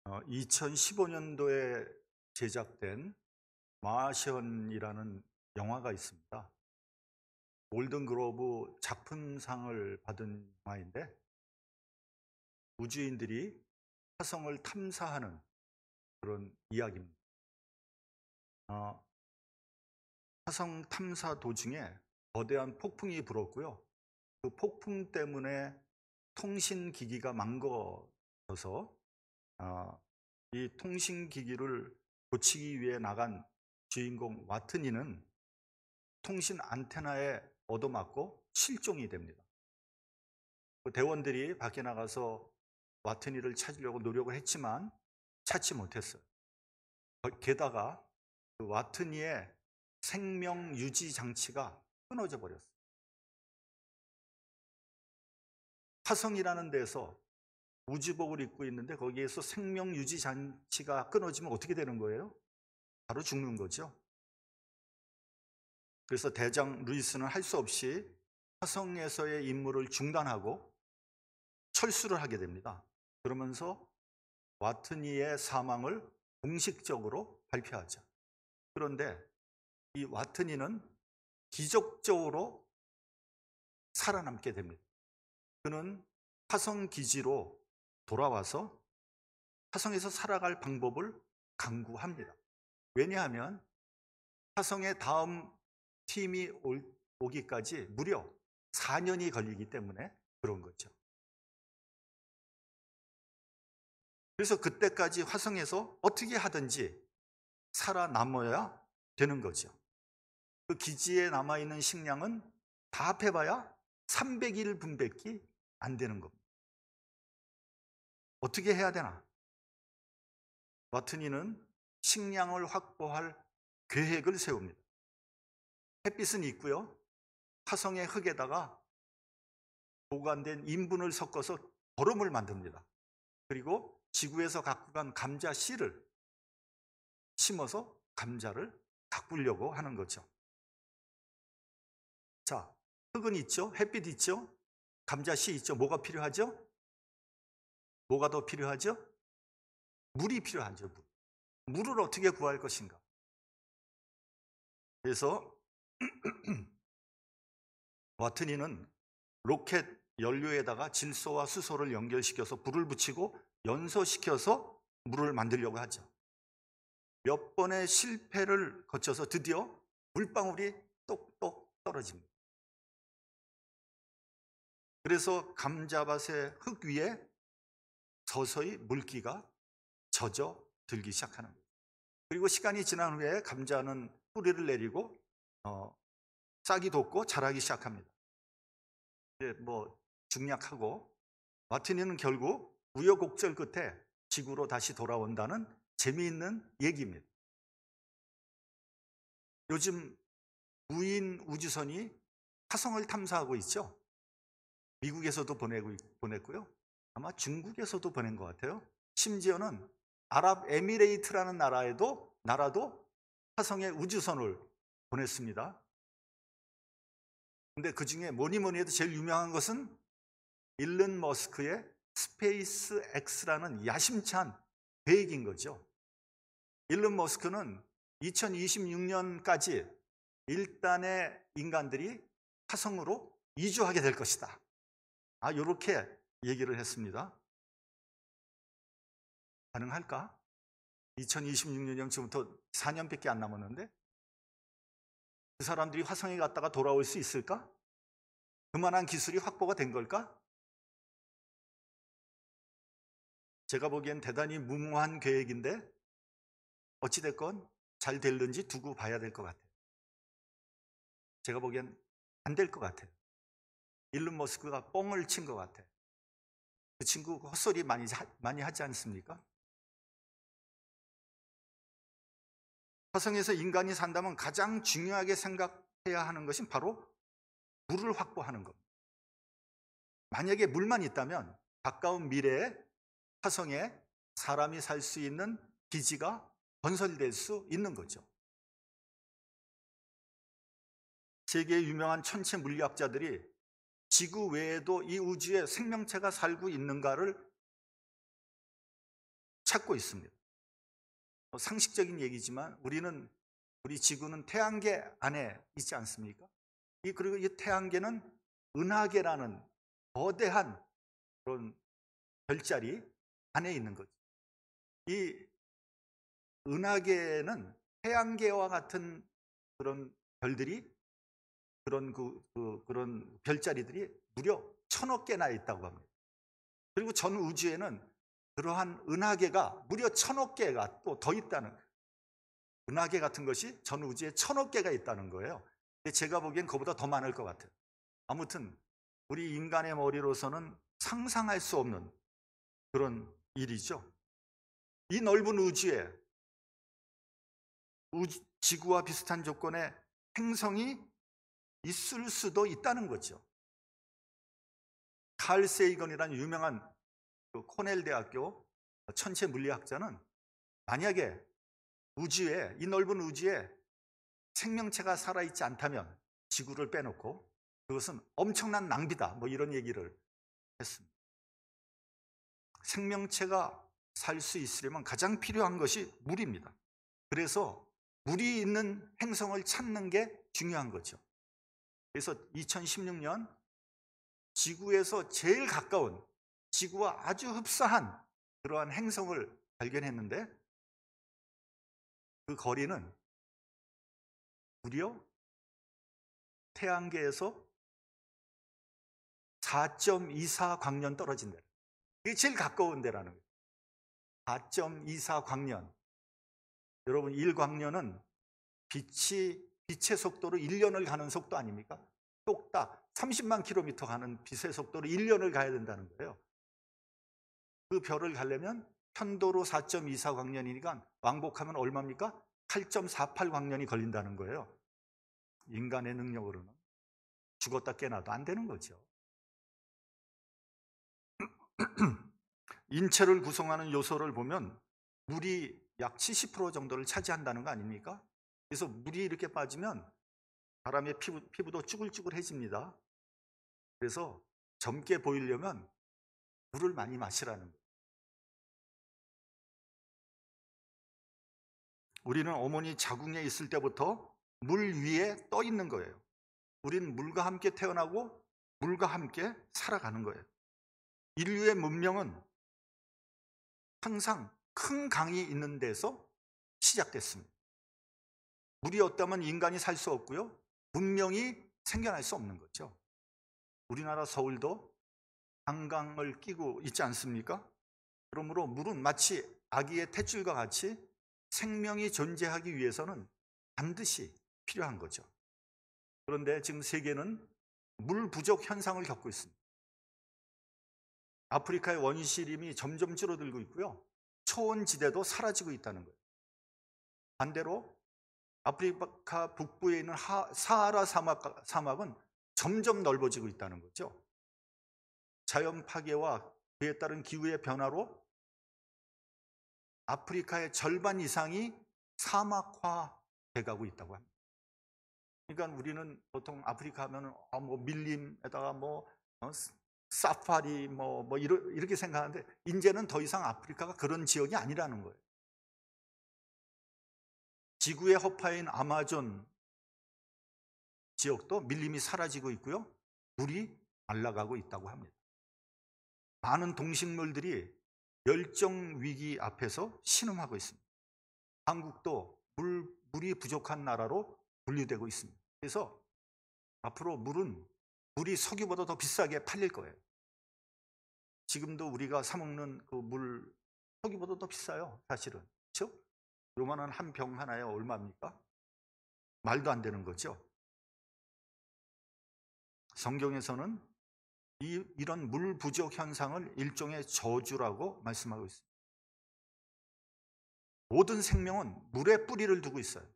2015년도에 제작된 마션이라는 영화가 있습니다. 골든글로브 작품상을 받은 영화인데, 우주인들이 화성을 탐사하는 그런 이야기입니다. 화성 탐사 도중에 거대한 폭풍이 불었고요. 그 폭풍 때문에 통신기기가 망가져서 이 통신기기를 고치기 위해 나간 주인공 와트니는 통신 안테나에 얻어맞고 실종이 됩니다. 그 대원들이 밖에 나가서 와트니를 찾으려고 노력을 했지만 찾지 못했어요. 게다가 그 와트니의 생명 유지 장치가 끊어져 버렸어요. 화성이라는 데서 우주복을 입고 있는데 거기에서 생명 유지 장치가 끊어지면 어떻게 되는 거예요? 바로 죽는 거죠. 그래서 대장 루이스는 할 수 없이 화성에서의 임무를 중단하고 철수를 하게 됩니다. 그러면서 와트니의 사망을 공식적으로 발표하죠. 그런데 이 와트니는 기적적으로 살아남게 됩니다. 그는 화성 기지로 돌아와서 화성에서 살아갈 방법을 강구합니다. 왜냐하면 화성의 다음 팀이 오기까지 무려 4년이 걸리기 때문에 그런 거죠. 그래서 그때까지 화성에서 어떻게 하든지 살아남아야 되는 거죠. 그 기지에 남아있는 식량은 다 합해봐야 300일 분밖에 안 되는 겁니다. 어떻게 해야 되나? 와트니는 식량을 확보할 계획을 세웁니다. 햇빛은 있고요. 화성의 흙에다가 보관된 인분을 섞어서 거름을 만듭니다. 그리고 지구에서 갖고 간 감자 씨를 심어서 감자를 가꾸려고 하는 거죠. 자, 흙은 있죠. 햇빛 있죠. 감자 씨 있죠. 뭐가 필요하죠? 뭐가 더 필요하죠? 물이 필요하죠. 물을 어떻게 구할 것인가? 그래서 와트니는 로켓 연료에다가 질소와 수소를 연결시켜서 불을 붙이고 연소시켜서 물을 만들려고 하죠. 몇 번의 실패를 거쳐서 드디어 물방울이 똑똑 떨어집니다. 그래서 감자밭의 흙 위에 서서히 물기가 젖어 들기 시작하는 거예요. 그리고 시간이 지난 후에 감자는 뿌리를 내리고 싹이 돋고 자라기 시작합니다. 이제 중약하고 와트니는 결국 우여곡절 끝에 지구로 다시 돌아온다는 재미있는 얘기입니다. 요즘 무인 우주선이 화성을 탐사하고 있죠. 미국에서도 보냈고요. 아마 중국에서도 보낸 것 같아요. 심지어는 아랍에미레이트라는 나라도 화성에 우주선을 보냈습니다. 근데 그 중에 뭐니 해도 제일 유명한 것은 일론 머스크의 스페이스 X라는 야심찬 계획인 거죠. 일론 머스크는 2026년까지 일단의 인간들이 화성으로 이주하게 될 것이다. 이렇게 얘기를 했습니다. 가능할까? 2026년 지금부터 4년밖에 안 남았는데 그 사람들이 화성에 갔다가 돌아올 수 있을까? 그만한 기술이 확보가 된 걸까? 제가 보기엔 대단히 무모한 계획인데 어찌됐건 잘 될는지 두고 봐야 될 것 같아요. 제가 보기엔 안 될 것 같아요. 일론 머스크가 뻥을 친 것 같아요. 그 친구 헛소리 많이 하지 않습니까? 화성에서 인간이 산다면 가장 중요하게 생각해야 하는 것은 바로 물을 확보하는 겁니다. 만약에 물만 있다면 가까운 미래에 화성에 사람이 살 수 있는 기지가 건설될 수 있는 거죠. 세계의 유명한 천체 물리학자들이 지구 외에도 이 우주에 생명체가 살고 있는가를 찾고 있습니다. 상식적인 얘기지만 우리 지구는 태양계 안에 있지 않습니까? 그리고 이 태양계는 은하계라는 거대한 그런 별자리 안에 있는 거죠. 이 은하계는 태양계와 같은 그런 별들이 그런 별자리들이 무려 1000억 개나 있다고 합니다. 그리고 전 우주에는 그러한 은하계가 무려 1000억 개가 또 더 있다는 거예요. 은하계 같은 것이 전 우주에 1000억 개가 있다는 거예요. 근데 제가 보기엔 그보다 더 많을 것 같아요. 아무튼 우리 인간의 머리로서는 상상할 수 없는 그런 일이죠. 이 넓은 우주에 지구와 비슷한 조건의 행성이 있을 수도 있다는 거죠. 칼 세이건이라는 유명한 코넬 대학교 천체 물리학자는 만약에 이 넓은 우주에 생명체가 살아있지 않다면 지구를 빼놓고 그것은 엄청난 낭비다, 뭐 이런 얘기를 했습니다. 생명체가 살 수 있으려면 가장 필요한 것이 물입니다. 그래서 물이 있는 행성을 찾는 게 중요한 거죠. 그래서 2016년 지구에서 제일 가까운, 지구와 아주 흡사한 그러한 행성을 발견했는데 그 거리는 무려 태양계에서 4.24 광년 떨어진 데. 이게 제일 가까운 데라는 거예요. 4.24 광년. 여러분, 1광년은 빛의 속도로 1년을 가는 속도 아닙니까? 똑딱 30만 킬로미터 가는 빛의 속도로 1년을 가야 된다는 거예요. 그 별을 가려면 편도로 4.24 광년이니까 왕복하면 얼마입니까? 8.48 광년이 걸린다는 거예요. 인간의 능력으로는 죽었다 깨나도 안 되는 거죠. 인체를 구성하는 요소를 보면 물이 약 70% 정도를 차지한다는 거 아닙니까? 그래서 물이 이렇게 빠지면 사람의 피부도 쭈글쭈글해집니다. 그래서 젊게 보이려면 물을 많이 마시라는 거예요. 우리는 어머니 자궁에 있을 때부터 물 위에 떠 있는 거예요. 우리는 물과 함께 태어나고 물과 함께 살아가는 거예요. 인류의 문명은 항상 큰 강이 있는 데서 시작됐습니다. 물이 없다면 인간이 살 수 없고요, 문명이 생겨날 수 없는 거죠. 우리나라 서울도 한강을 끼고 있지 않습니까? 그러므로 물은 마치 아기의 탯줄과 같이 생명이 존재하기 위해서는 반드시 필요한 거죠. 그런데 지금 세계는 물 부족 현상을 겪고 있습니다. 아프리카의 원시림이 점점 줄어들고 있고요, 초원지대도 사라지고 있다는 거예요. 반대로 아프리카 북부에 있는 사하라 사막은 점점 넓어지고 있다는 거죠. 자연 파괴와 그에 따른 기후의 변화로 아프리카의 절반 이상이 사막화돼 가고 있다고 합니다. 그러니까 우리는 보통 아프리카 하면 뭐 밀림에다가 사파리 이렇게 생각하는데 이제는 더 이상 아프리카가 그런 지역이 아니라는 거예요. 지구의 허파인 아마존 지역도 밀림이 사라지고 있고요, 물이 말라가고 있다고 합니다. 많은 동식물들이 멸종 위기 앞에서 신음하고 있습니다. 한국도 물이 부족한 나라로 분류되고 있습니다. 그래서 앞으로 물이 석유보다 더 비싸게 팔릴 거예요. 지금도 우리가 사 먹는 그 물 석유보다 더 비싸요, 사실은. 그렇죠? 요만한 한 병 하나에 얼마입니까? 말도 안 되는 거죠. 성경에서는 이런 물 부족 현상을 일종의 저주라고 말씀하고 있습니다. 모든 생명은 물에 뿌리를 두고 있어요.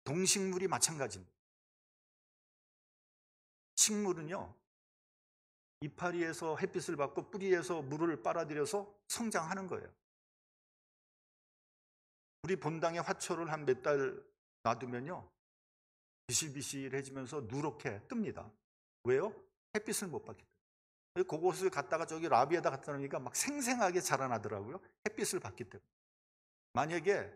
동식물이 마찬가지입니다. 식물은요, 이파리에서 햇빛을 받고 뿌리에서 물을 빨아들여서 성장하는 거예요. 우리 본당에 화초를 한 몇 달 놔두면요, 비실비실해지면서 누렇게 뜹니다. 왜요? 햇빛을 못 받기 때문에. 그곳을 갔다가 저기 라비에다 갖다 놓으니까 막 생생하게 자라나더라고요. 햇빛을 받기 때문에. 만약에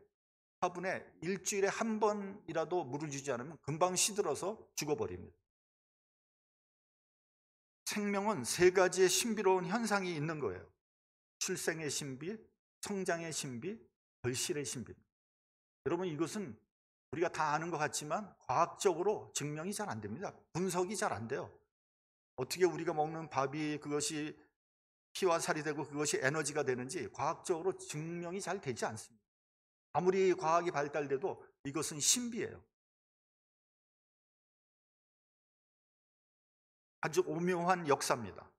화분에 일주일에 한 번이라도 물을 주지 않으면 금방 시들어서 죽어버립니다. 생명은 세 가지의 신비로운 현상이 있는 거예요. 출생의 신비, 성장의 신비, 결실의 신비. 여러분, 이것은 우리가 다 아는 것 같지만 과학적으로 증명이 잘 안 됩니다. 분석이 잘 안 돼요. 어떻게 우리가 먹는 밥이 그것이 피와 살이 되고 그것이 에너지가 되는지 과학적으로 증명이 잘 되지 않습니다. 아무리 과학이 발달돼도 이것은 신비예요. 아주 오묘한 역사입니다.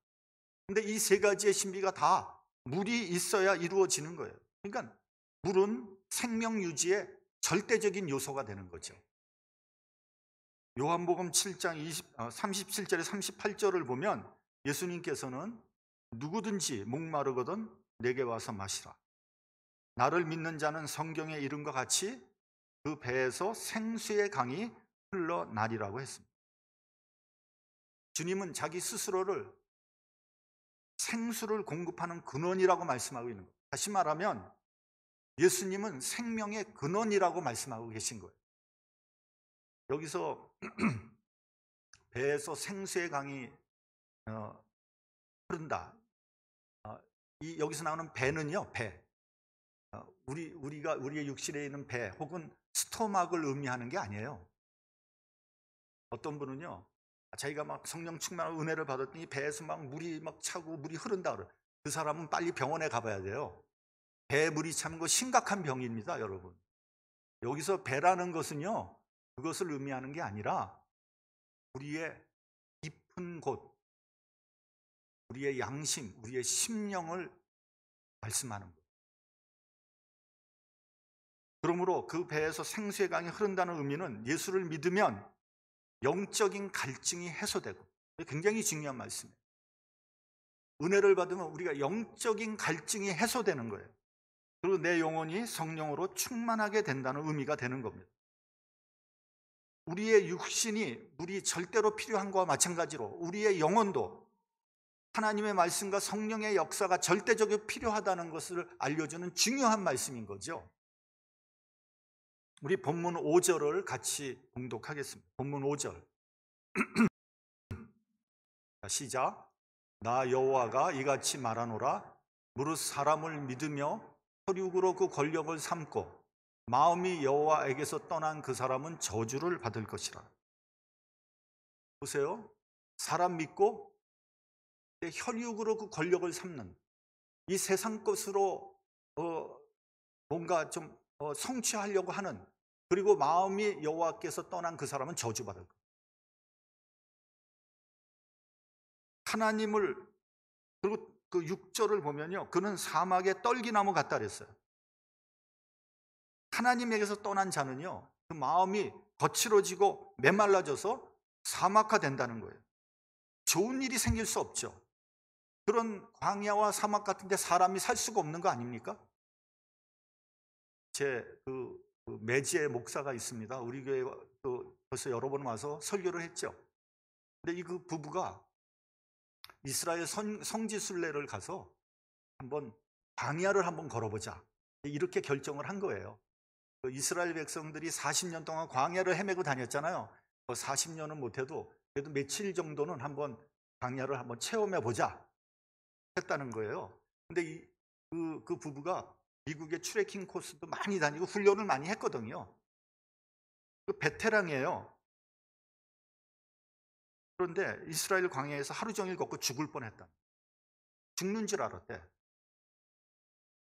근데 이 세 가지의 신비가 다 물이 있어야 이루어지는 거예요. 그러니까 물은 생명 유지의 절대적인 요소가 되는 거죠. 요한복음 7장 37절에 38절을 보면 예수님께서는 누구든지 목마르거든 내게 와서 마시라. 나를 믿는 자는 성경에 이른 것 같이 그 배에서 생수의 강이 흘러나리라고 했습니다. 주님은 자기 스스로를 생수를 공급하는 근원이라고 말씀하고 있는 거예요. 다시 말하면 예수님은 생명의 근원이라고 말씀하고 계신 거예요. 여기서 배에서 생수의 강이 흐른다. 여기서 나오는 배는요, 배. 우리의 육신에 있는 배 혹은 스토막을 의미하는 게 아니에요. 어떤 분은요, 자기가 막 성령 충만한 은혜를 받았더니 배에서 막 물이 막 차고 물이 흐른다 그래. 그 사람은 빨리 병원에 가봐야 돼요. 배에 물이 차는 거 심각한 병입니다, 여러분. 여기서 배라는 것은요, 그것을 의미하는 게 아니라 우리의 깊은 곳, 우리의 양심, 우리의 심령을 말씀하는 거예요. 그러므로 그 배에서 생수의 강이 흐른다는 의미는 예수를 믿으면 영적인 갈증이 해소되고, 굉장히 중요한 말씀이에요. 은혜를 받으면 우리가 영적인 갈증이 해소되는 거예요. 그리고 내 영혼이 성령으로 충만하게 된다는 의미가 되는 겁니다. 우리의 육신이 물이 절대로 필요한 것과 마찬가지로 우리의 영혼도 하나님의 말씀과 성령의 역사가 절대적으로 필요하다는 것을 알려주는 중요한 말씀인 거죠. 우리 본문 5절을 같이 봉독하겠습니다. 본문 5절. 시작. 나 여호와가 이같이 말하노라. 무릇 사람을 믿으며 혈육으로 그 권력을 삼고 마음이 여호와에게서 떠난 그 사람은 저주를 받을 것이라. 보세요. 사람 믿고 혈육으로 그 권력을 삼는, 이 세상 것으로 뭔가 좀 성취하려고 하는, 그리고 마음이 여호와께서 떠난 그 사람은 저주받을 거예요. 하나님을, 그리고 그 6절을 보면요, 그는 사막의 떨기나무 같다 그랬어요. 하나님에게서 떠난 자는요, 그 마음이 거칠어지고 메말라져서 사막화 된다는 거예요. 좋은 일이 생길 수 없죠. 그런 광야와 사막 같은 데 사람이 살 수가 없는 거 아닙니까? 제 매지의 목사가 있습니다. 우리 교회 벌써 여러 번 와서 설교를 했죠. 근데 그 부부가 이스라엘 성지순례를 가서 한번 광야를 한번 걸어보자, 이렇게 결정을 한 거예요. 이스라엘 백성들이 40년 동안 광야를 헤매고 다녔잖아요. 40년은 못해도 그래도 며칠 정도는 한번 광야를 한번 체험해 보자 했다는 거예요. 근데 그 부부가 미국의 트레킹 코스도 많이 다니고 훈련을 많이 했거든요. 그 베테랑이에요. 그런데 이스라엘 광야에서 하루 종일 걷고 죽을 뻔했다. 죽는 줄 알았대.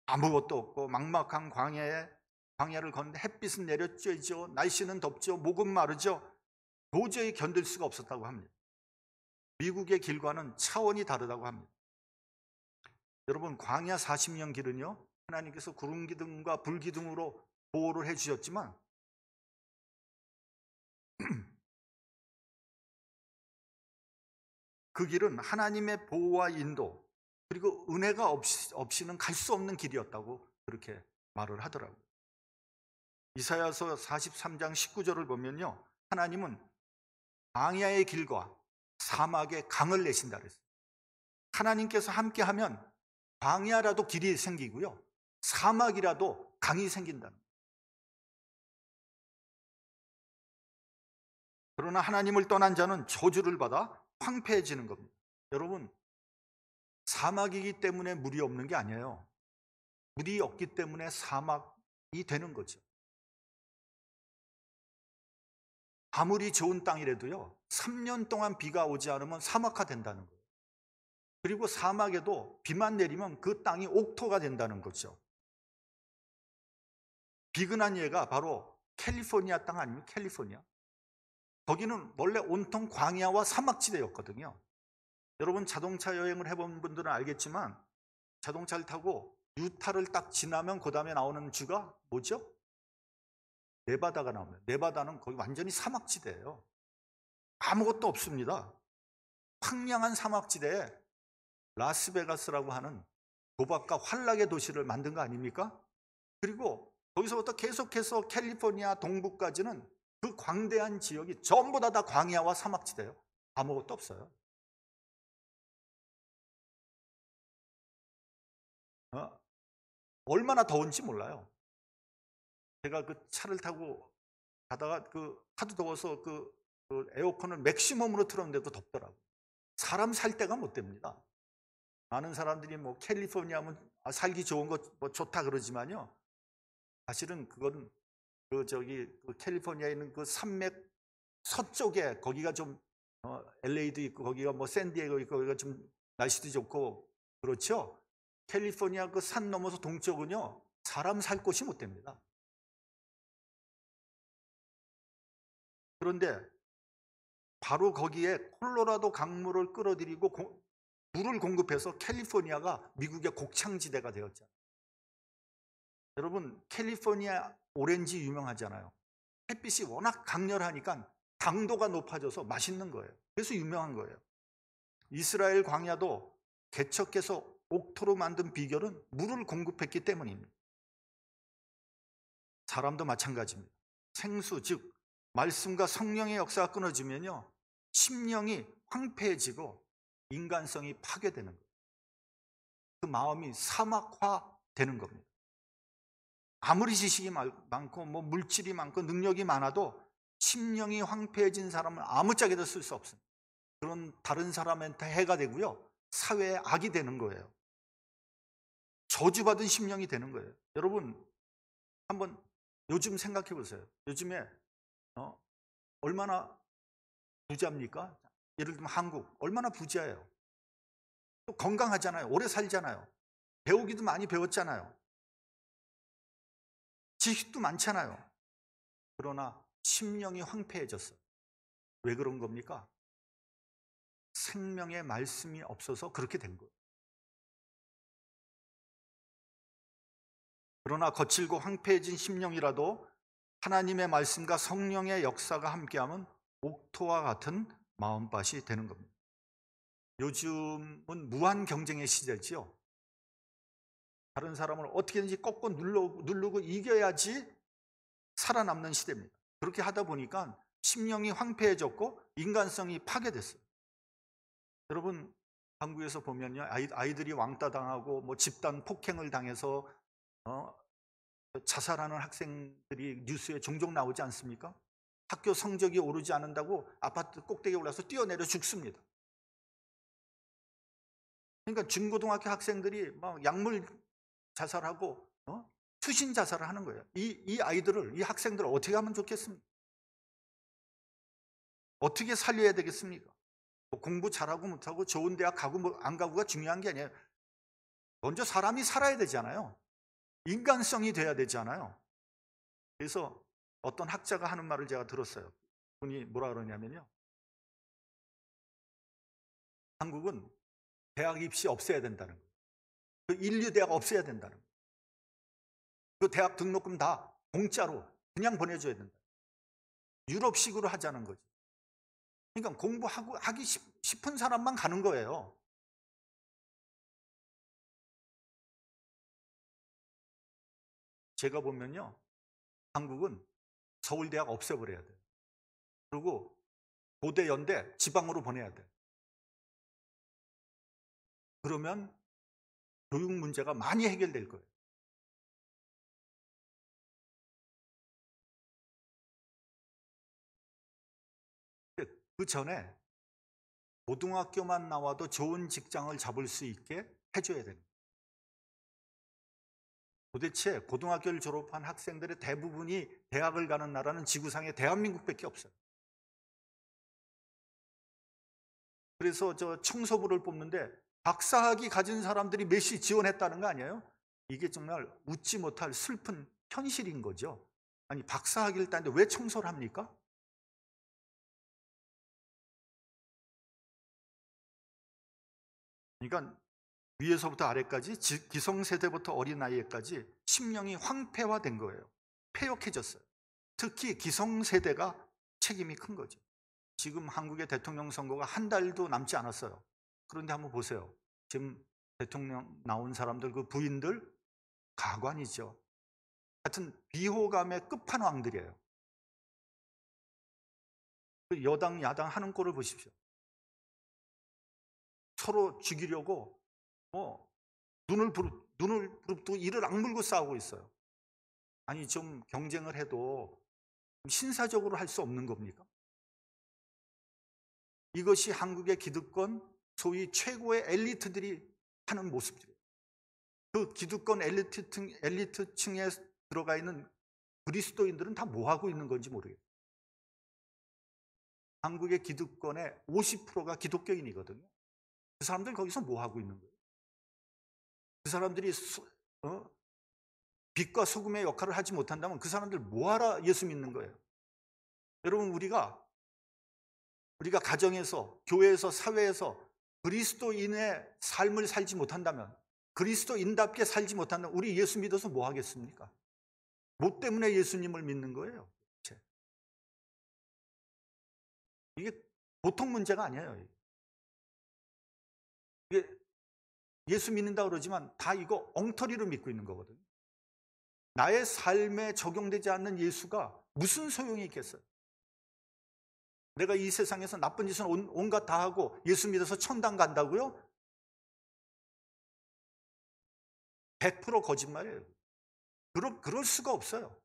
아무것도 없고 막막한 광야를 걷는데 햇빛은 내려쬐죠. 날씨는 덥죠. 목은 마르죠. 도저히 견딜 수가 없었다고 합니다. 미국의 길과는 차원이 다르다고 합니다. 여러분, 광야 40년 길은요, 하나님께서 구름 기둥과 불 기둥으로 보호를 해주셨지만 그 길은 하나님의 보호와 인도, 그리고 은혜가 없이는 갈 수 없는 길이었다고 그렇게 말을 하더라고요. 이사야서 43장 19절을 보면요, 하나님은 광야의 길과 사막에 강을 내신다 그랬어요. 하나님께서 함께하면 광야라도 길이 생기고요, 사막이라도 강이 생긴다는 거예요. 그러나 하나님을 떠난 자는 저주를 받아 황폐해지는 겁니다. 여러분, 사막이기 때문에 물이 없는 게 아니에요. 물이 없기 때문에 사막이 되는 거죠. 아무리 좋은 땅이라도요, 3년 동안 비가 오지 않으면 사막화 된다는 거예요. 그리고 사막에도 비만 내리면 그 땅이 옥토가 된다는 거죠. 비근한 예가 바로 캘리포니아 땅 아닙니까? 캘리포니아. 거기는 원래 온통 광야와 사막지대였거든요. 여러분, 자동차 여행을 해본 분들은 알겠지만 자동차를 타고 유타를 딱 지나면 그 다음에 나오는 주가 뭐죠? 네바다가 나옵니다. 네바다는 거기 완전히 사막지대예요. 아무것도 없습니다. 황량한 사막지대에 라스베가스라고 하는 도박과 환락의 도시를 만든 거 아닙니까? 그리고 거기서부터 계속해서 캘리포니아 동부까지는 그 광대한 지역이 전부 다 광야와 사막지대예요. 아무것도 없어요. 얼마나 더운지 몰라요. 제가 그 차를 타고 가다가 하도 더워서 그 에어컨을 맥시멈으로 틀었는데도 덥더라고요. 사람 살 데가 못 됩니다. 많은 사람들이 뭐 캘리포니아면 살기 좋은 거 뭐 좋다 그러지만요, 사실은 그건 그 캘리포니아에 있는 그 산맥 서쪽에, 거기가 좀 LA도 있고 거기가 뭐 샌디에고 있고 거기가 좀 날씨도 좋고 그렇죠. 캘리포니아 그 산 넘어서 동쪽은요, 사람 살 곳이 못 됩니다. 그런데 바로 거기에 콜로라도 강물을 끌어들이고 물을 공급해서 캘리포니아가 미국의 곡창지대가 되었잖아요. 여러분, 캘리포니아 오렌지 유명하잖아요. 햇빛이 워낙 강렬하니까 당도가 높아져서 맛있는 거예요. 그래서 유명한 거예요. 이스라엘 광야도 개척해서 옥토로 만든 비결은 물을 공급했기 때문입니다. 사람도 마찬가지입니다. 생수, 즉 말씀과 성령의 역사가 끊어지면요, 심령이 황폐해지고 인간성이 파괴되는 거예요. 그 마음이 사막화되는 겁니다. 아무리 지식이 많고 뭐 물질이 많고 능력이 많아도 심령이 황폐해진 사람은 아무짝에도 쓸 수 없습니다. 그런 다른 사람한테 해가 되고요, 사회에 악이 되는 거예요. 저주받은 심령이 되는 거예요. 여러분, 한번 요즘 생각해 보세요. 요즘에 얼마나 부자입니까? 예를 들면 한국 얼마나 부자예요. 또 건강하잖아요. 오래 살잖아요. 배우기도 많이 배웠잖아요. 지식도 많잖아요. 그러나 심령이 황폐해졌어요. 왜 그런 겁니까? 생명의 말씀이 없어서 그렇게 된 거예요. 그러나 거칠고 황폐해진 심령이라도 하나님의 말씀과 성령의 역사가 함께하면 옥토와 같은 마음밭이 되는 겁니다. 요즘은 무한 경쟁의 시대지요. 다른 사람을 어떻게든지 꺾고 누르고 이겨야지 살아남는 시대입니다. 그렇게 하다 보니까 심령이 황폐해졌고 인간성이 파괴됐어요. 여러분, 한국에서 보면요, 아이들이 왕따 당하고 뭐 집단 폭행을 당해서 자살하는 학생들이 뉴스에 종종 나오지 않습니까? 학교 성적이 오르지 않는다고 아파트 꼭대기에 올라서 뛰어내려 죽습니다. 그러니까 중고등학교 학생들이 막 약물 자살하고 투신 자살을 하는 거예요. 이 아이들을, 이 학생들을 어떻게 하면 좋겠습니까? 어떻게 살려야 되겠습니까? 뭐 공부 잘하고 못하고 좋은 대학 가고 뭐 안 가고가 중요한 게 아니에요. 먼저 사람이 살아야 되잖아요. 인간성이 돼야 되잖아요. 그래서 어떤 학자가 하는 말을 제가 들었어요. 분이 뭐라 그러냐면요, 한국은 대학 입시 없애야 된다는 거예요. 그 인류 대학 없애야 된다는 거예요. 그 대학 등록금 다 공짜로 그냥 보내줘야 된다. 유럽식으로 하자는 거죠. 그러니까 하기 싶은 사람만 가는 거예요. 제가 보면요, 한국은 서울대학 없애버려야 돼요. 그리고 고대 연대 지방으로 보내야 돼요. 그러면 교육 문제가 많이 해결될 거예요. 그 전에 고등학교만 나와도 좋은 직장을 잡을 수 있게 해줘야 됩니다. 도대체 고등학교를 졸업한 학생들의 대부분이 대학을 가는 나라는 지구상에 대한민국밖에 없어요. 그래서 저 청소부를 뽑는데 박사학위 가진 사람들이 몇이 지원했다는 거 아니에요? 이게 정말 웃지 못할 슬픈 현실인 거죠. 아니, 박사학위를 따는데 왜 청소를 합니까? 그러니까 위에서부터 아래까지, 기성세대부터 어린아이까지 심령이 황폐화된 거예요. 폐역해졌어요. 특히 기성세대가 책임이 큰 거죠. 지금 한국의 대통령 선거가 한 달도 남지 않았어요. 그런데 한번 보세요. 지금 대통령 나온 사람들, 그 부인들 가관이죠. 하여튼 비호감의 끝판왕들이에요. 그 여당 야당 하는 꼴을 보십시오. 서로 죽이려고 눈을 부릅뜨고 이를 악물고 싸우고 있어요. 아니, 좀 경쟁을 해도 신사적으로 할 수 없는 겁니까? 이것이 한국의 기득권, 소위 최고의 엘리트들이 하는 모습이에요. 그 기득권 엘리트층에 들어가 있는 그리스도인들은 다 뭐 하고 있는 건지 모르겠어요. 한국의 기득권의 50%가 기독교인이거든요. 그 사람들 거기서 뭐 하고 있는 거예요? 그 사람들이 빛과 소금의 역할을 하지 못한다면 그 사람들 뭐하러 예수 믿는 거예요? 여러분, 우리가 가정에서, 교회에서, 사회에서 그리스도인의 삶을 살지 못한다면, 그리스도인답게 살지 못한다면 우리 예수 믿어서 뭐 하겠습니까? 뭐 때문에 예수님을 믿는 거예요? 이게 보통 문제가 아니에요. 이게 예수 믿는다 그러지만 다 이거 엉터리로 믿고 있는 거거든요. 나의 삶에 적용되지 않는 예수가 무슨 소용이 있겠어요? 내가 이 세상에서 나쁜 짓은 온갖 다 하고 예수 믿어서 천당 간다고요? 100% 거짓말이에요. 그럴 수가 없어요.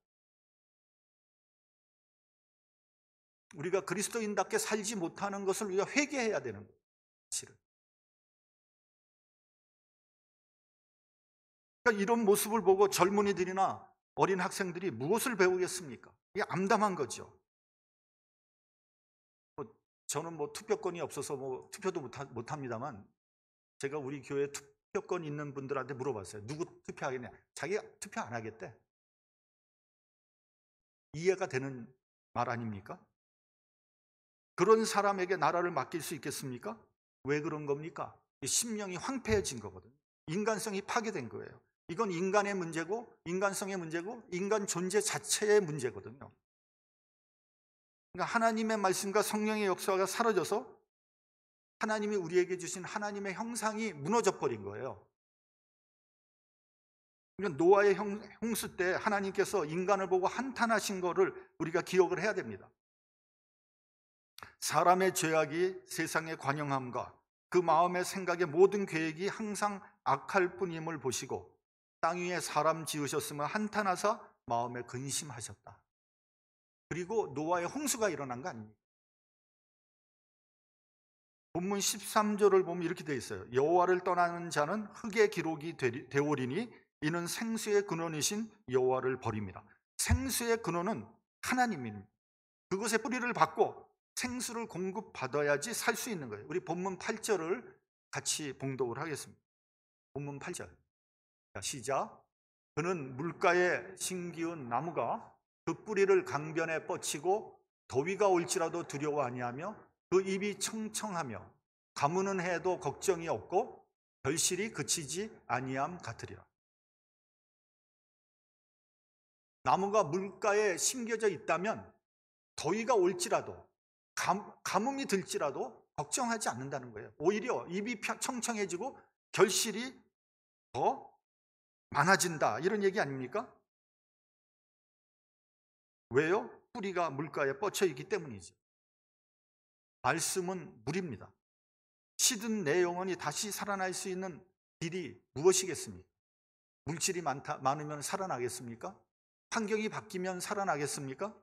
우리가 그리스도인답게 살지 못하는 것을 우리가 회개해야 되는 거예요. 사실은. 그러니까 이런 모습을 보고 젊은이들이나 어린 학생들이 무엇을 배우겠습니까? 이게 암담한 거죠. 저는 투표권이 없어서 투표도 못합니다만, 제가 우리 교회 투표권 있는 분들한테 물어봤어요. 누구 투표하겠냐? 자기가 투표 안 하겠대. 이해가 되는 말 아닙니까? 그런 사람에게 나라를 맡길 수 있겠습니까? 왜 그런 겁니까? 심령이 황폐해진 거거든요. 인간성이 파괴된 거예요. 이건 인간의 문제고, 인간성의 문제고, 인간 존재 자체의 문제거든요. 그러니까 하나님의 말씀과 성령의 역사가 사라져서 하나님이 우리에게 주신 하나님의 형상이 무너져 버린 거예요. 그러니까 노아의 홍수 때 하나님께서 인간을 보고 한탄하신 거를 우리가 기억을 해야 됩니다. 사람의 죄악이 세상의 관영함과 그 마음의 생각의 모든 계획이 항상 악할 뿐임을 보시고 땅 위에 사람 지으셨으면 한탄하사 마음에 근심하셨다. 그리고 노아의 홍수가 일어난 거 아닙니까? 본문 13절을 보면 이렇게 되어 있어요. 여호와를 떠나는 자는 흙의 기록이 되오리니 이는 생수의 근원이신 여호와를 버립니다. 생수의 근원은 하나님입니다. 그것의 뿌리를 받고 생수를 공급받아야지 살 수 있는 거예요. 우리 본문 8절을 같이 봉독을 하겠습니다. 본문 8절. 자, 시작. 그는 물가에 심기운 나무가 그 뿌리를 강변에 뻗치고 더위가 올지라도 두려워 아니하며 그 입이 청청하며 가무는 해도 걱정이 없고 결실이 그치지 아니함 같으리라. 나무가 물가에 심겨져 있다면 더위가 올지라도 가뭄이 들지라도 걱정하지 않는다는 거예요. 오히려 입이 청청해지고 결실이 더 많아진다, 이런 얘기 아닙니까? 왜요? 뿌리가 물가에 뻗쳐 있기 때문이죠. 말씀은 물입니다. 시든 내 영혼이 다시 살아날 수 있는 길이 무엇이겠습니까? 물질이 많으면 살아나겠습니까? 환경이 바뀌면 살아나겠습니까?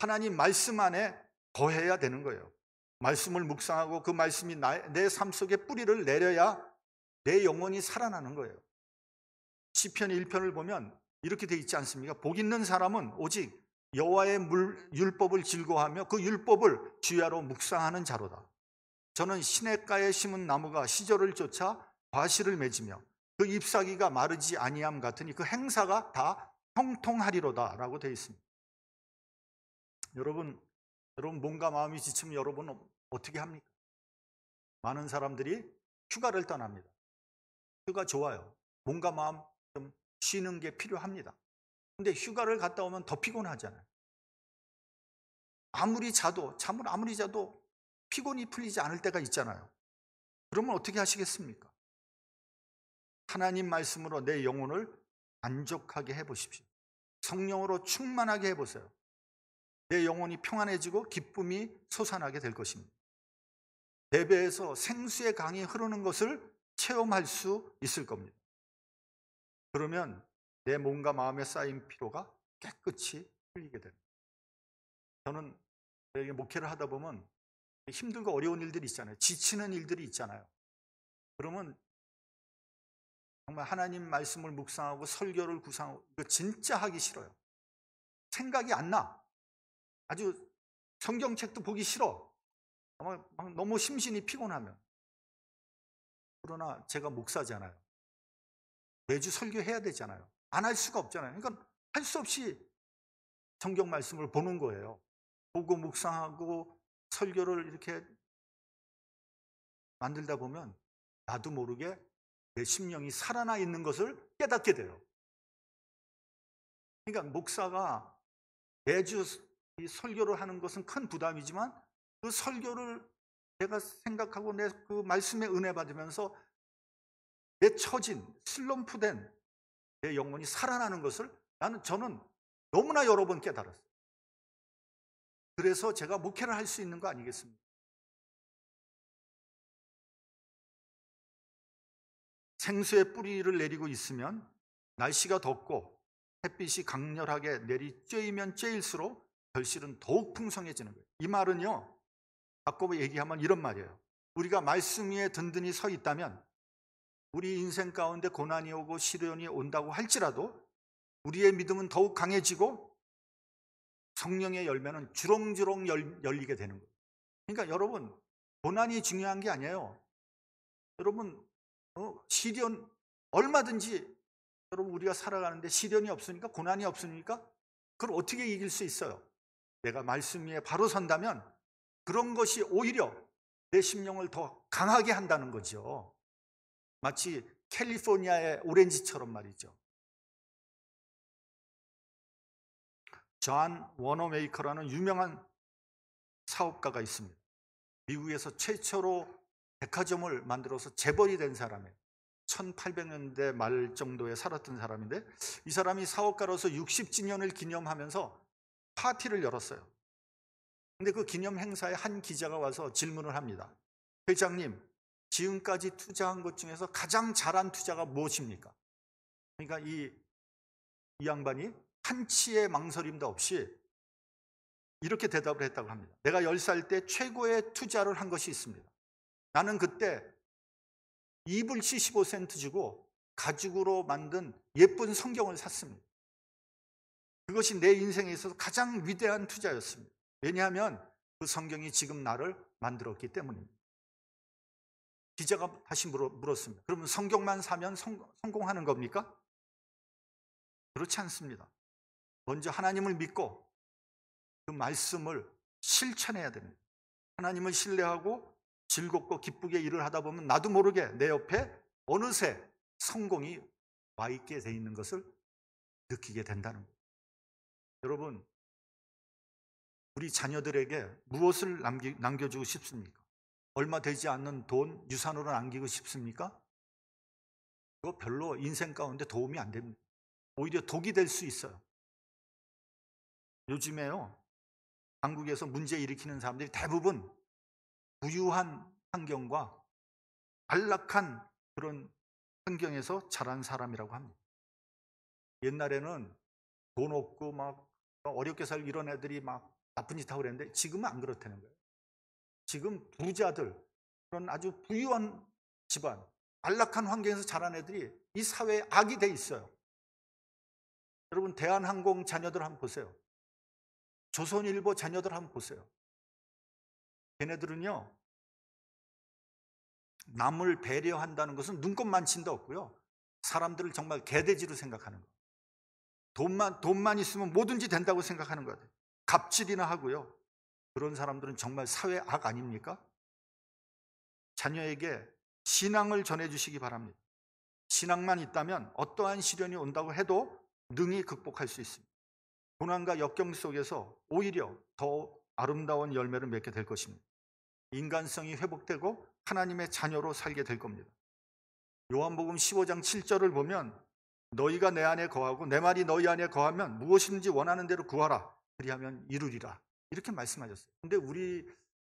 하나님 말씀 안에 거해야 되는 거예요. 말씀을 묵상하고 그 말씀이 내 삶 속에 뿌리를 내려야 내 영혼이 살아나는 거예요. 시편 1편을 보면 이렇게 돼 있지 않습니까? 복 있는 사람은 오직 여호와의 율법을 즐거워하며 그 율법을 주야로 묵상하는 자로다. 저는 시냇가에 심은 나무가 시절을 쫓아 과실을 맺으며 그 잎사귀가 마르지 아니함 같으니 그 행사가 다 형통하리로다 라고 되어 있습니다. 여러분 몸과 마음이 지치면 여러분은 어떻게 합니까? 많은 사람들이 휴가를 떠납니다. 휴가 좋아요. 몸과 마음 좀 쉬는 게 필요합니다. 근데 휴가를 갔다 오면 더 피곤하잖아요. 잠을 아무리 자도 피곤이 풀리지 않을 때가 있잖아요. 그러면 어떻게 하시겠습니까? 하나님 말씀으로 내 영혼을 만족하게 해보십시오. 성령으로 충만하게 해보세요. 내 영혼이 평안해지고 기쁨이 솟아나게 될 것입니다. 내 배에서 생수의 강이 흐르는 것을 체험할 수 있을 겁니다. 그러면 내 몸과 마음에 쌓인 피로가 깨끗이 풀리게 됩니다. 저는 목회를 하다 보면 힘들고 어려운 일들이 있잖아요. 지치는 일들이 있잖아요. 그러면 정말 하나님 말씀을 묵상하고 설교를 구상하고 이거 진짜 하기 싫어요. 생각이 안 나. 아주 성경책도 보기 싫어. 너무 심신이 피곤하면. 그러나 제가 목사잖아요. 매주 설교해야 되잖아요. 안 할 수가 없잖아요. 그러니까 할 수 없이 성경 말씀을 보는 거예요. 보고 묵상하고 설교를 이렇게 만들다 보면 나도 모르게 내 심령이 살아나 있는 것을 깨닫게 돼요. 그러니까 목사가 매주 이 설교를 하는 것은 큰 부담이지만 그 설교를 내가 생각하고 내 그 말씀에 은혜 받으면서 내 처진 슬럼프된 내 영혼이 살아나는 것을 저는 너무나 여러 번 깨달았어요. 그래서 제가 목회를 할 수 있는 거 아니겠습니까? 생수의 뿌리를 내리고 있으면 날씨가 덥고 햇빛이 강렬하게 내리쬐이면 쬐일수록 결실은 더욱 풍성해지는 거예요. 이 말은요, 바꿔 얘기하면 이런 말이에요. 우리가 말씀 위에 든든히 서 있다면 우리 인생 가운데 고난이 오고 시련이 온다고 할지라도 우리의 믿음은 더욱 강해지고 성령의 열매는 주렁주렁 열리게 되는 거예요. 그러니까 여러분, 고난이 중요한 게 아니에요. 여러분, 시련 얼마든지 여러분 우리가 살아가는데 시련이 없으니까 고난이 없으니까 그걸 어떻게 이길 수 있어요? 내가 말씀 위에 바로 선다면 그런 것이 오히려 내 심령을 더 강하게 한다는 거죠. 마치 캘리포니아의 오렌지처럼 말이죠. 존 워너메이커라는 유명한 사업가가 있습니다. 미국에서 최초로 백화점을 만들어서 재벌이 된 사람이에요. 1800년대 말 정도에 살았던 사람인데 이 사람이 사업가로서 60주년을 기념하면서 파티를 열었어요. 근데 그 기념 행사에 한 기자가 와서 질문을 합니다. 회장님, 지금까지 투자한 것 중에서 가장 잘한 투자가 무엇입니까? 그러니까 이 양반이 한치의 망설임도 없이 이렇게 대답을 했다고 합니다. 내가 10살 때 최고의 투자를 한 것이 있습니다. 나는 그때 2불 75센트 주고 가죽으로 만든 예쁜 성경을 샀습니다. 그것이 내 인생에 있어서 가장 위대한 투자였습니다. 왜냐하면 그 성경이 지금 나를 만들었기 때문입니다. 기자가 다시 물었습니다. 그러면 성경만 사면 성공하는 겁니까? 그렇지 않습니다. 먼저 하나님을 믿고 그 말씀을 실천해야 됩니다. 하나님을 신뢰하고 즐겁고 기쁘게 일을 하다 보면 나도 모르게 내 옆에 어느새 성공이 와 있게 돼 있는 것을 느끼게 된다는 거예요. 여러분, 우리 자녀들에게 무엇을 남겨주고 싶습니까? 얼마 되지 않는 돈, 유산으로 남기고 싶습니까? 그거 별로 인생 가운데 도움이 안 됩니다. 오히려 독이 될 수 있어요. 요즘에요, 한국에서 문제 일으키는 사람들이 대부분 부유한 환경과 안락한 그런 환경에서 자란 사람이라고 합니다. 옛날에는 돈 없고 막 어렵게 살 이런 애들이 막 나쁜 짓 하고 그랬는데 지금은 안 그렇다는 거예요. 지금 부자들, 그런 아주 부유한 집안, 안락한 환경에서 자란 애들이 이 사회에 악이 돼 있어요. 여러분, 대한항공 자녀들 한번 보세요. 조선일보 자녀들 한번 보세요. 걔네들은요, 남을 배려한다는 것은 눈곱 만친도 없고요, 사람들을 정말 개돼지로 생각하는 거예요. 돈만 있으면 뭐든지 된다고 생각하는 거예요. 갑질이나 하고요. 그런 사람들은 정말 사회 악 아닙니까? 자녀에게 신앙을 전해주시기 바랍니다. 신앙만 있다면 어떠한 시련이 온다고 해도 능히 극복할 수 있습니다. 고난과 역경 속에서 오히려 더 아름다운 열매를 맺게 될 것입니다. 인간성이 회복되고 하나님의 자녀로 살게 될 겁니다. 요한복음 15장 7절을 보면 너희가 내 안에 거하고 내 말이 너희 안에 거하면 무엇이든지 원하는 대로 구하라 그리하면 이루리라, 이렇게 말씀하셨어요. 근데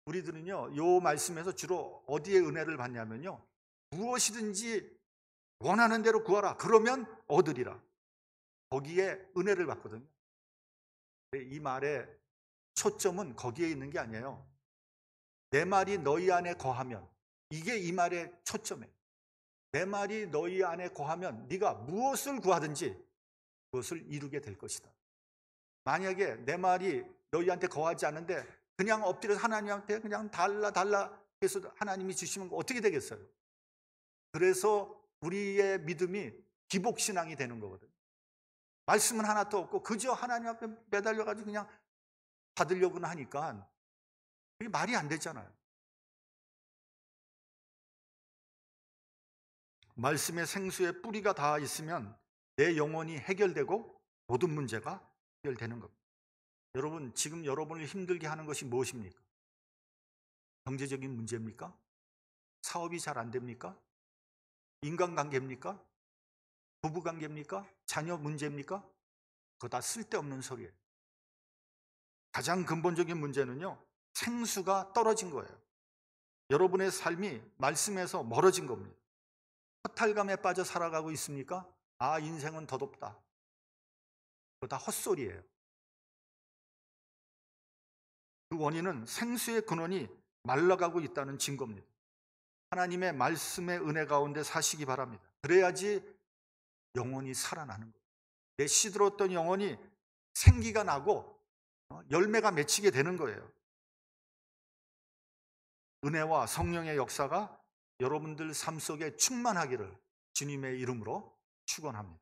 우리들은요, 요 말씀에서 주로 어디에 은혜를 받냐면요, 무엇이든지 원하는 대로 구하라 그러면 얻으리라, 거기에 은혜를 받거든요. 이 말의 초점은 거기에 있는 게 아니에요. 내 말이 너희 안에 거하면, 이게 이 말의 초점이에요. 내 말이 너희 안에 거하면 네가 무엇을 구하든지 그것을 이루게 될 것이다. 만약에 내 말이 너희한테 거하지 않는데 그냥 엎드려서 하나님한테 그냥 달라 해서 하나님이 주시면 어떻게 되겠어요? 그래서 우리의 믿음이 기복신앙이 되는 거거든요. 말씀은 하나도 없고 그저 하나님 앞에 매달려가지고 그냥 받으려고는 하니까 그게 말이 안 되잖아요. 말씀의 생수에 뿌리가 닿아 있으면 내 영혼이 해결되고 모든 문제가 해결되는 겁니다. 여러분, 지금 여러분을 힘들게 하는 것이 무엇입니까? 경제적인 문제입니까? 사업이 잘 안 됩니까? 인간관계입니까? 부부관계입니까? 자녀 문제입니까? 그거 다 쓸데없는 소리예요. 가장 근본적인 문제는요, 생수가 떨어진 거예요. 여러분의 삶이 말씀에서 멀어진 겁니다. 허탈감에 빠져 살아가고 있습니까? 아, 인생은 덧없다. 그거 다 헛소리예요. 그 원인은 생수의 근원이 말라가고 있다는 증거입니다. 하나님의 말씀의 은혜 가운데 사시기 바랍니다. 그래야지 영혼이 살아나는 거예요. 내 시들었던 영혼이 생기가 나고 열매가 맺히게 되는 거예요. 은혜와 성령의 역사가 여러분들 삶 속에 충만하기를 주님의 이름으로 축원합니다.